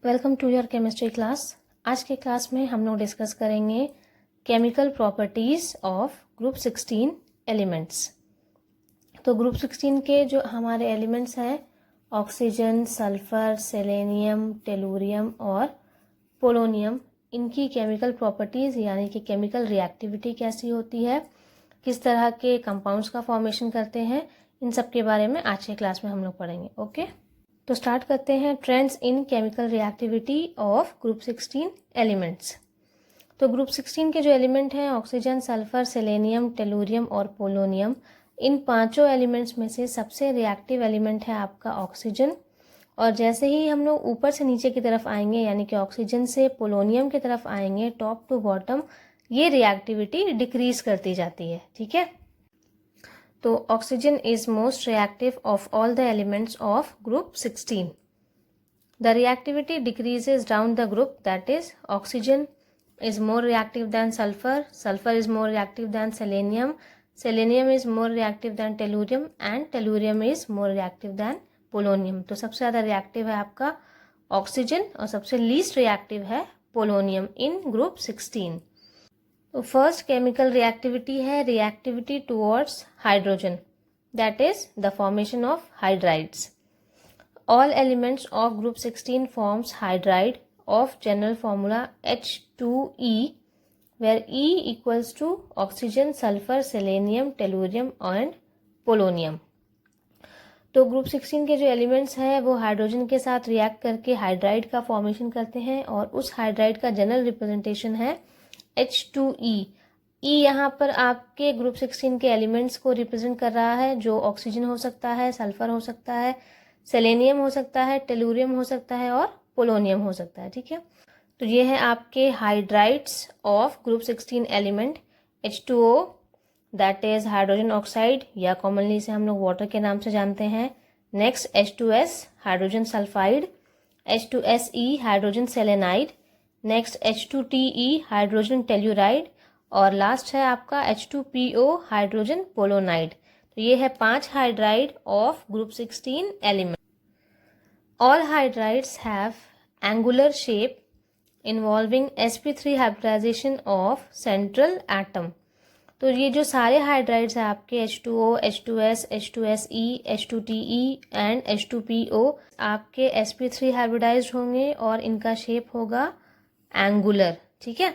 Welcome to your chemistry class. आज के class में हम लोग डिस्कस करेंगे chemical properties of group 16 elements. तो ग्रुप 16 के जो हमारे एलिमेंट्स हैं ऑक्सीजन, सल्फर, सेलेनियम, टेलुरियम और पोलोनियम, इनकी केमिकल प्रॉपर्टीज़ यानी कि केमिकल रिएक्टिविटी कैसी होती है, किस तरह के कंपाउंड्स का फॉर्मेशन करते हैं, इन सब के बारे में आज के क्लास में हम लोग पढ़ेंगे। ओके, तो स्टार्ट करते हैं trends in chemical reactivity of group 16 elements. तो ग्रुप 16 के जो एलिमेंट हैं ऑक्सीजन, सल्फर, सेलेनियम, टेलुरियम और पोलोनियम, इन पांचों एलिमेंट्स में से सबसे रिएक्टिव एलिमेंट है आपका ऑक्सीजन। और जैसे ही हम लोग ऊपर से नीचे की तरफ आएंगे यानी कि ऑक्सीजन से पोलोनियम की तरफ आएंगे, टॉप टू बॉटम ये रिएक्टिविटी डिक्रीज करती जाती है। ठीक है, तो oxygen is most reactive of all the elements of group 16. The reactivity decreases down the group, that is oxygen is more reactive than sulfur, sulfur is more reactive than selenium, selenium is more reactive than tellurium and tellurium is more reactive than polonium. तो सबसे ज़्यादा reactive है आपका oxygen और सबसे least reactive है polonium इन group 16. तो first chemical reactivity है reactivity towards hydrogen, that is the formation of hydrides. All elements of group 16 forms hydride of general formula H2E, where E equals to oxygen, sulfur, selenium, tellurium and polonium. तो group 16 के जो elements हैं वो hydrogen के साथ react करके hydride का formation करते हैं और उस हाइड्राइड का जनरल रिप्रेजेंटेशन है H2E. E यहाँ पर आपके ग्रुप 16 के एलिमेंट्स को रिप्रेजेंट कर रहा है, जो ऑक्सीजन हो सकता है, सल्फर हो सकता है, सेलेनियम हो सकता है, टेलुरियम हो सकता है और पोलोनियम हो सकता है. ठीक है, तो ये है आपके hydrides of group 16 element. H2O that is hydrogen oxide या कॉमनली इसे हम लोग वाटर के नाम से जानते हैं. Next H2S hydrogen sulphide, H2SE hydrogen selenide, next H2TE hydrogen telluride और लास्ट है आपका H2PO हाइड्रोजन पोलोनाइड. तो ये है 5 hydride of group 16 element. All hydrides have angular shape involving sp3 hybridisation of central atom. तो ये जो सारे हाइड्राइड्स हैं आपके H2O, H2S, H2SE, H2TE and H2PO आपके sp3 हाइब्रिडाइज्ड होंगे और इनका शेप होगा एंगुलर. ठीक है,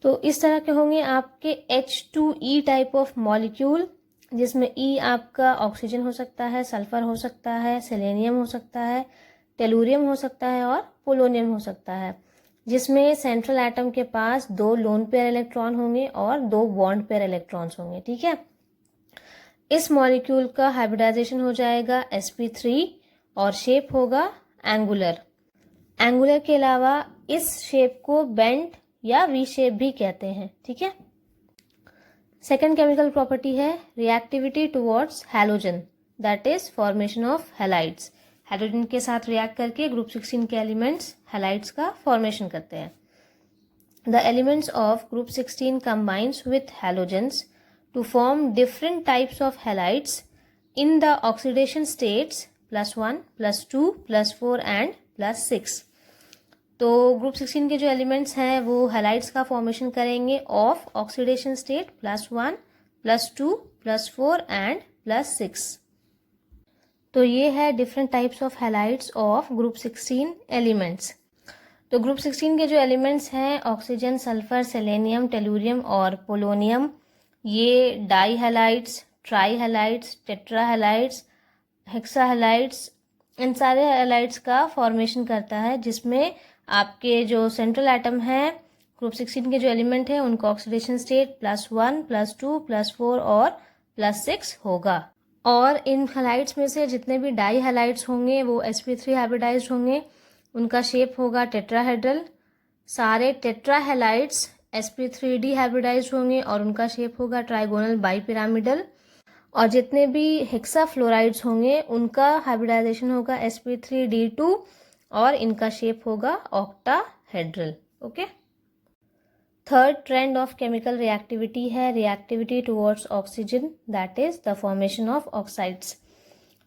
तो इस तरह के होंगे आपके H2E टाइप ऑफ मॉलिक्यूल, जिसमें E आपका ऑक्सीजन हो सकता है, सल्फर हो सकता है, सेलेनियम हो सकता है, टेलुरियम हो सकता है और पोलोनियम हो सकता है, जिसमें सेंट्रल एटम के पास 2 लोन पेयर इलेक्ट्रॉन होंगे और 2 बॉन्ड पेयर इलेक्ट्रॉन्स होंगे. ठीक है, इस मॉलिक्यूल का हाइब्रिडाइजेशन हो जाएगा sp3 और शेप होगा एंगुलर. एंगुलर के अलावा इस शेप को बेंट या वी शेप भी कहते हैं. ठीक है, सेकेंड केमिकल प्रॉपर्टी है reactivity towards halogen, that is formation of halides. Hydrogen के साथ रिएक्ट करके ग्रुप 16 के एलिमेंट्स हैलाइड्स का फॉर्मेशन करते हैं. The elements of group 16 combines with halogens to form different types of halides in the oxidation states +1, +2, +4 and +6. तो group 16 के जो एलिमेंट्स हैं वो हैलाइड्स का फॉर्मेशन करेंगे ऑफ ऑक्सीडेशन स्टेट +1, +2, +4 एंड +6. तो ये है different types of halides of group 16 elements. तो ग्रुप 16 के जो एलिमेंट्स हैं ऑक्सीजन, सल्फर, सेलेनियम, टेलुरियम और पोलोनियम, ये dihalides, trihalides, tetrahalides, hexahalides, इन सारे हैलाइड्स का फॉर्मेशन करता है, जिसमें आपके जो सेंट्रल एटम है ग्रुप 16 के जो एलिमेंट है उनका ऑक्सीडेशन स्टेट +1, +2, +4 और +6 होगा. और इन हैलाइड्स में से जितने भी डाई हैलाइड्स होंगे वो sp3 हाइब्रिडाइज्ड होंगे, उनका शेप होगा टेट्राहेड्रल. सारे टेट्रा हैलाइड्स sp3d हाइब्रिडाइज्ड होंगे और उनका शेप होगा ट्राइगोनल बाईपिरामिडल. और जितने भी हेक्सा फ्लोराइड्स होंगे उनका हाइब्रिडाइजेशन होगा sp3d2 और इनका शेप होगा octahedral. Okay, third trend of chemical reactivity है reactivity towards oxygen, that is the formation of oxides.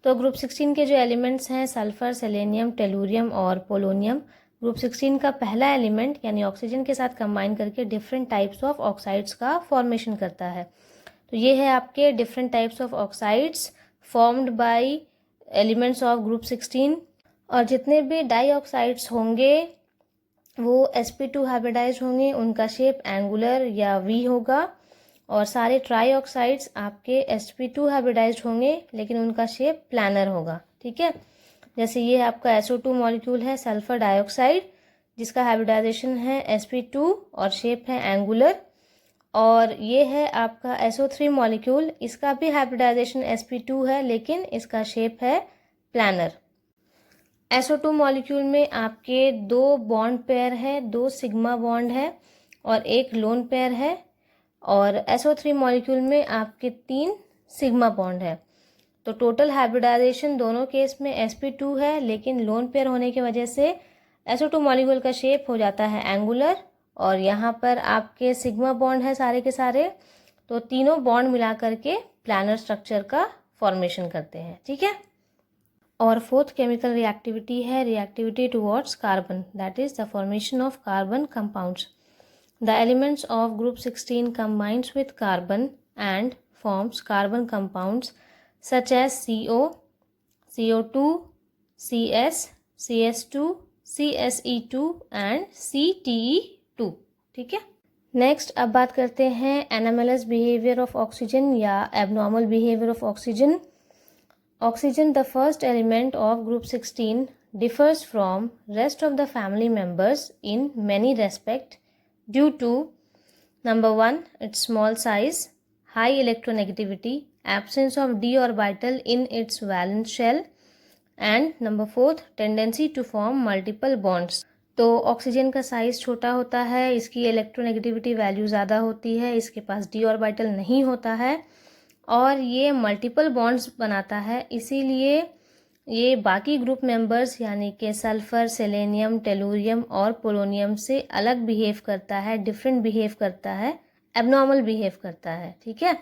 तो ग्रुप 16 के जो एलिमेंट्स हैं सल्फर, सेलेनियम, टेलुरियम और पोलोनियम, ग्रुप 16 का पहला एलिमेंट यानी ऑक्सीजन के साथ कंबाइन करके डिफरेंट टाइप्स ऑफ ऑक्साइड्स का फॉर्मेशन करता है। तो ये है आपके different types of oxides formed by elements of group 16। और जितने भी डाइऑक्साइड्स होंगे वो sp2 हाइब्रिडाइज्ड होंगे, उनका शेप एंगुलर या वी होगा। और सारे ट्राईऑक्साइड्स आपके sp2 हाइब्रिडाइज्ड होंगे लेकिन उनका शेप प्लानर होगा। ठीक है, जैसे ये आपका SO2 मॉलिक्यूल है सल्फर डाइऑक्साइड, जिसका हाइब्रिडाइजेशन है sp2 और शेप है एंगुलर। और ये है आपका SO3 मॉलिक्यूल, इसका भी हाइब्रिडाइजेशन sp2 है लेकिन इसका शेप है प्लानर। SO2 मॉलिक्यूल में आपके 2 बॉन्ड पेयर है, 2 सिग्मा बॉन्ड है और 1 लोन पेयर है। और SO3 मॉलिक्यूल में आपके 3 सिग्मा बॉन्ड है। तो टोटल हाइब्रिडाइजेशन दोनों केस में sp2 है लेकिन लोन पेयर होने की वजह से SO2 मॉलिक्यूल का शेप हो जाता है एंगुलर और यहाँ पर आपके सिग्मा बॉन्ड है सारे के सारे, तो तीनों बॉन्ड मिला करके प्लानर स्ट्रक्चर का फॉर्मेशन करते हैं। ठीक है, और फोर्थ केमिकल रिएक्टिविटी है reactivity towards carbon, that is the formation of carbon compounds. The elements of group 16 combines with carbon and forms carbon compounds such as CO, CO2, CS, CS2, CSE2 and CTE2। ठीक है, next अब बात करते हैं anomalous behaviour of oxygen या abnormal behaviour of oxygen. Oxygen, the first element of group 16, differs from rest of the family members in many respects due to number 1 its small size, high electronegativity, absence of d orbital in its valence shell and number 4 tendency to form multiple bonds। तो oxygen का size छोटा होता है, इसकी electronegativity value ज़्यादा होती है, इसके पास डी ऑर्बिटल नहीं होता है और ये मल्टीपल बॉन्ड्स बनाता है। इसीलिए ये बाकी ग्रुप मेंबर्स यानी कि सल्फर, सेलेनियम, टेलुरियम और पोलोनियम से अलग बिहेव करता है, डिफरेंट बिहेव करता है, एबनॉर्मल बिहेव करता है। ठीक है,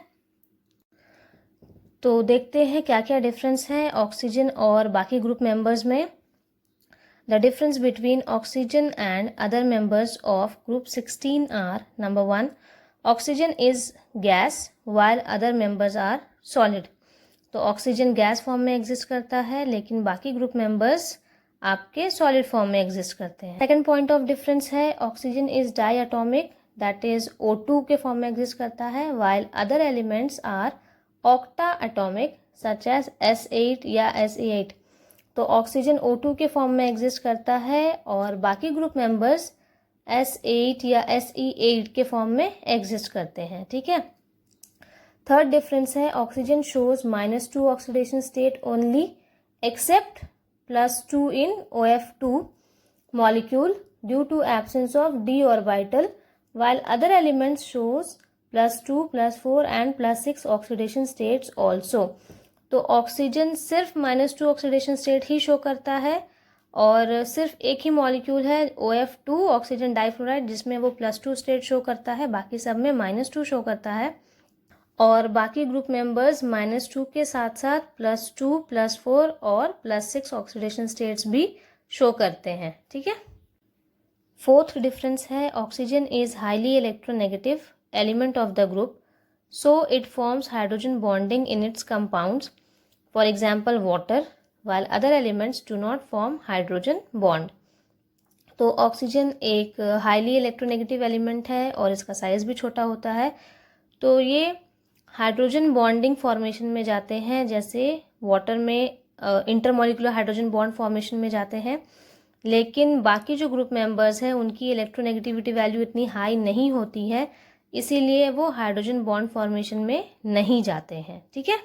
तो देखते हैं क्या क्या डिफरेंस है ऑक्सीजन और बाकी ग्रुप मेंबर्स में। The difference between oxygen and other members of group 16 are, number 1 oxygen is gas while other members are solid. तो ऑक्सीजन गैस फॉर्म में एग्जिस्ट करता है लेकिन बाकी ग्रुप मेंबर्स आपके सॉलिड फॉर्म में एग्जिस्ट करते हैं। सेकंड पॉइंट ऑफ डिफरेंस है oxygen is diatomic, that is O2 के फॉर्म में एग्जिस्ट करता है, while other elements are octa atomic such as S8 या Se8। तो ऑक्सीजन O2 के फॉर्म में एग्जिस्ट करता है और बाकी ग्रुप मेंबर्स S8 या Se8 के फॉर्म में एग्जिस्ट करते हैं। ठीक है, थर्ड डिफरेंस है oxygen shows -2 oxidation state only except +2 in OF2 molecule due to absence of d orbital, while other elements shows +2, +4 and +6 oxidation states also. तो oxygen सिर्फ -2 ऑक्सीडेशन स्टेट ही show करता है और सिर्फ एक ही मॉलिक्यूल है OF2 ऑक्सीजन डाइफ्लोराइड जिसमें वो +2 स्टेट शो करता है, बाकी सब में -2 शो करता है। और बाकी ग्रुप मेंबर्स -2 के साथ साथ +2, +4 और +6 ऑक्सीडेशन स्टेट्स भी शो करते हैं। ठीक है, फोर्थ डिफरेंस है oxygen is highly electronegative element of the group, so it forms hydrogen bonding in its compounds, for example water, while other elements do not form hydrogen bond। तो oxygen एक highly electronegative element है और इसका size भी छोटा होता है, तो ये हाइड्रोजन बॉन्डिंग फॉर्मेशन में जाते हैं, जैसे वाटर में इंटरमॉलिक्यूलर हाइड्रोजन बॉन्ड फॉर्मेशन में जाते हैं। लेकिन बाकी जो ग्रुप मेंबर्स हैं उनकी इलेक्ट्रोनेगेटिविटी वैल्यू इतनी हाई नहीं होती है, इसीलिए वो हाइड्रोजन बॉन्ड फॉर्मेशन में नहीं जाते हैं। ठीक है,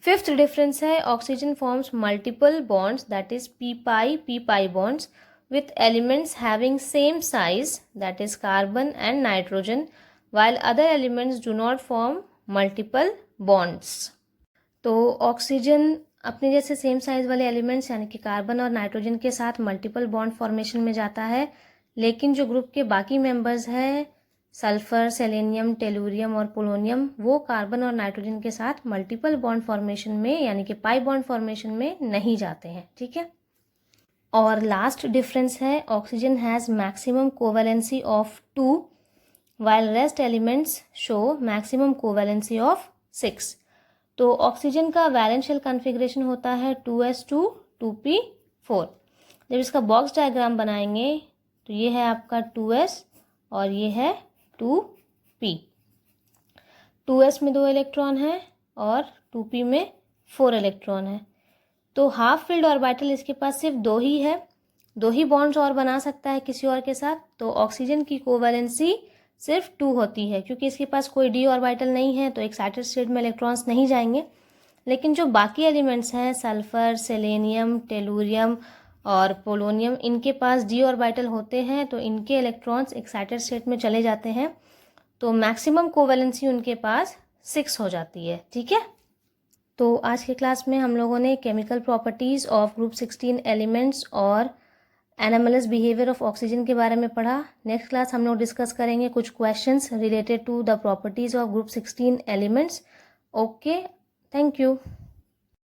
फिफ्थ डिफरेंस है oxygen forms multiple bonds, that is p-pi bonds with elements having same size, that is carbon and nitrogen, while other elements do not form multiple bonds। तो oxygen अपने जैसे सेम साइज वाले elements यानी कि carbon और nitrogen के साथ multiple bond formation में जाता है, लेकिन जो ग्रुप के बाकी मेंबर्स हैं सल्फर, सेलेनियम, टेलुरियम और पोलोनियम वो कार्बन और नाइट्रोजन के साथ मल्टीपल बॉन्ड फॉर्मेशन में यानी कि पाई बॉन्ड फॉर्मेशन में नहीं जाते हैं, ठीक है। और लास्ट डिफरेंस है oxygen has maximum covalency of 2 while rest elements show maximum covalency of 6। तो ऑक्सीजन का वैलेंस शेल कॉन्फ़िगरेशन होता है 2s2 2p4। जब इसका बॉक्स डायग्राम बनाएंगे तो ये है आपका 2s और ये है 2p। 2s में 2 इलेक्ट्रॉन है और 2p में 4 इलेक्ट्रॉन है। तो हाफ फिल्ड ऑर्बिटल इसके पास सिर्फ 2 ही है, 2 ही बॉन्ड्स और बना सकता है किसी और के साथ। तो ऑक्सीजन की कोवैलेंसी सिर्फ 2 होती है क्योंकि इसके पास कोई डी ऑर्बिटल नहीं है, तो एक्साइटेड स्टेट में इलेक्ट्रॉन्स नहीं जाएंगे। लेकिन जो बाकी एलिमेंट्स हैं सल्फर, सेलेनियम, टेलुरियम और पोलोनियम, इनके पास डी ऑर्बिटल होते हैं, तो इनके इलेक्ट्रॉन्स एक्साइटेड स्टेट में चले जाते हैं। तो मैक्सिमम कोवैलेंसी उनके पास 6 हो जाती है, ठीक है। तो आज के क्लास में हम लोगों ने chemical properties of group 16 elements और एनामलस बिहेवियर ऑफ ऑक्सीजन के बारे में पढ़ा। नेक्स्ट क्लास हम लोग डिस्कस करेंगे कुछ questions related to the properties of group 16 elements. Okay, thank you.